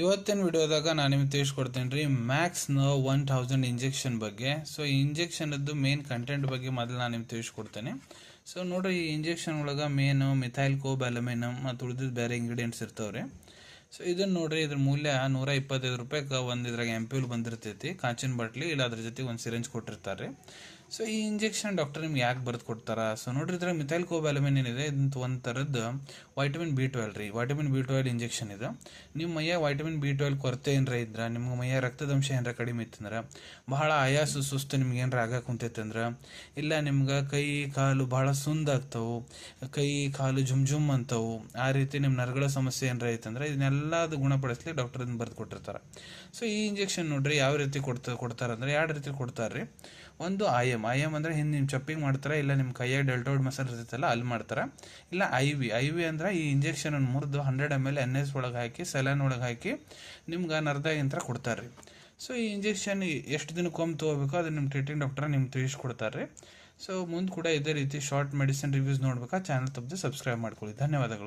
ಇವತ್ತಿನ ವಿಡಿಯೋದಾಗ ನಾನು ನಿಮಗೆ ತಿಳಿಸ್ಕೊಡ್ತೇನೆ ರೀ ಮ್ಯಾಕ್ಸ್ ನರ್ವ್ 1000 ಇಂಜೆಕ್ಷನ್ ಬಗ್ಗೆ. ಸೊ ಈ ಇಂಜೆಕ್ಷನ್ದು ಮೇನ್ ಕಂಟೆಂಟ್ ಬಗ್ಗೆ ಮೊದಲು ನಾನು ನಿಮ್ಗೆ ತಿಳಿಸ್ಕೊಡ್ತೇನೆ. ಸೊ ನೋಡ್ರಿ, ಈ ಇಂಜೆಕ್ಷನ್ ಒಳಗೆ ಮೇನು ಮಿಥೈಲ್ ಕೋಬ್ಯಾಲಮಿನ್ ಮತ್ತು ಉಳಿದಿದ್ದು ಬೇರೆ ಇಂಗ್ರೀಡಿಯೆಂಟ್ಸ್ ಇರ್ತಾವ್ರಿ. ಸೊ ಇದನ್ನ ನೋಡ್ರಿ, ಇದ್ರ ಮೂಲ್ಯ 125 ರೂಪಾಯಿಗೆ ಒಂದು ಇದ್ರಾಗ ಎಂಪ್ಯೂಲ್ ಬಂದಿರ್ತೈತಿ, ಕಾಂಚಿನ ಬಾಟ್ಲಿ, ಇಲ್ಲ ಅದ್ರ ಜೊತೆ ಒಂದು ಸಿರಿಂಜ್ ಕೊಟ್ಟಿರ್ತಾರೆ. ಸೊ ಈ ಇಂಜೆಕ್ಷನ್ ಡಾಕ್ಟರ್ ನಿಮ್ಗೆ ಯಾಕೆ ಬರ್ದು ಕೊಡ್ತಾರ? ಸೊ ನೋಡ್ರಿ, ಇದ್ರಾಗ ಮಿಥೈಲ್ ಕೋಬ್ಯಾಲಮಿನ್ ಏನಿದೆ, ಇದಂತ ಒಂದು ಥರದ್ದು ವೈಟಮಿನ್ B12 ರೀ. ವೈಟಮಿನ್ B12 ಇಂಜೆಕ್ಷನ್ ಇದು. ನಿಮ್ಮ ಮೈಯಾಗ ವೈಟಮಿನ್ B12 ಕೊರತೆ ಏನಾರ ಇದ್ರೆ, ನಿಮ್ಮ ಮೈಯಾಗ ರಕ್ತದಂಶ ಏನಾರ ಕಡಿಮೆ ಇತ್ತಂದ್ರೆ, ಬಹಳ ಆಯಾಸ ಸುಸ್ತು ನಿಮ್ಗೆ ಏನಾರ ಆಗಾಕ ಕುಂತೈತಂದ್ರೆ, ಇಲ್ಲ ನಿಮ್ಗೆ ಕೈ ಕಾಲು ಬಹಳ ಸುಂದಾಗ್ತಾವು, ಕೈ ಕಾಲು ಜುಮ್ ಅಂತವು, ಆ ರೀತಿ ನಿಮ್ಮ ನರಗಳ ಸಮಸ್ಯೆ ಏನಾರ ಐತಂದ್ರೆ, ಇದನ್ನೆಲ್ಲ ಅದು ಗುಣಪಡಿಸ್ಲಿ ಡಾಕ್ಟರ್ ಇದನ್ನ ಬರ್ದು ಕೊಟ್ಟಿರ್ತಾರೆ. ಸೊ ಈ ಇಂಜೆಕ್ಷನ್ ನೋಡ್ರಿ ಯಾವ ರೀತಿ ಕೊಡ್ತಾರಂದ್ರೆ, ಎರಡು ರೀತಿ ಕೊಡ್ತಾರ್ರಿ. ಒಂದು ಐಎಮ್ ಅಂದರೆ ಹಿಂದೆ ನಿಮ್ಮ ಚಪ್ಪಿಗೆ ಮಾಡ್ತಾರೆ, ಇಲ್ಲ ನಿಮ್ಮ ಕೈಯಾಗ ಡೆಲ್ಟೋಡ್ ಮಸಾಲ ಇರ್ತೈತಲ್ಲ ಅಲ್ಲಿ ಮಾಡ್ತಾರೆ. ಇಲ್ಲ ಐ ವಿ ಅಂದ್ರೆ ಈ ಇಂಜೆಕ್ಷನ್ ಮುರಿದು 100 ml NS ಒಳಗೆ ಹಾಕಿ ಸೆಲೈನ್ ಒಳಗೆ ಹಾಕಿ ನಿಮ್ಗೆ ನರದಾಗಿಂತ್ರ ಕೊಡ್ತಾರೆ. ಸೊ ಈ ಇಂಜೆಕ್ಷನ್ ಎಷ್ಟು ದಿನಕ್ಕೊಮ್ಮೆ ತೊಗೋಬೇಕು ಅದು ನಿಮ್ಮ ಟ್ರೀಟಿಂಗ್ ಡಾಕ್ಟರ್ ನಿಮ್ಗೆ ತಿಳಿಸ್ಕೊಡ್ತಾರೆ. ಸೊ ಮುಂದೆ ಕೂಡ ಇದೇ ರೀತಿ ಶಾರ್ಟ್ ಮೆಡಿಸಿನ್ ರಿವ್ಯೂಸ್ ನೋಡ್ಬೇಕಾ ಚಾನಲ್ ತಪ್ಪದೆ ಸಬ್ಸ್ಕ್ರೈಬ್ ಮಾಡ್ಕೊಳ್ಳಿ. ಧನ್ಯವಾದಗಳು.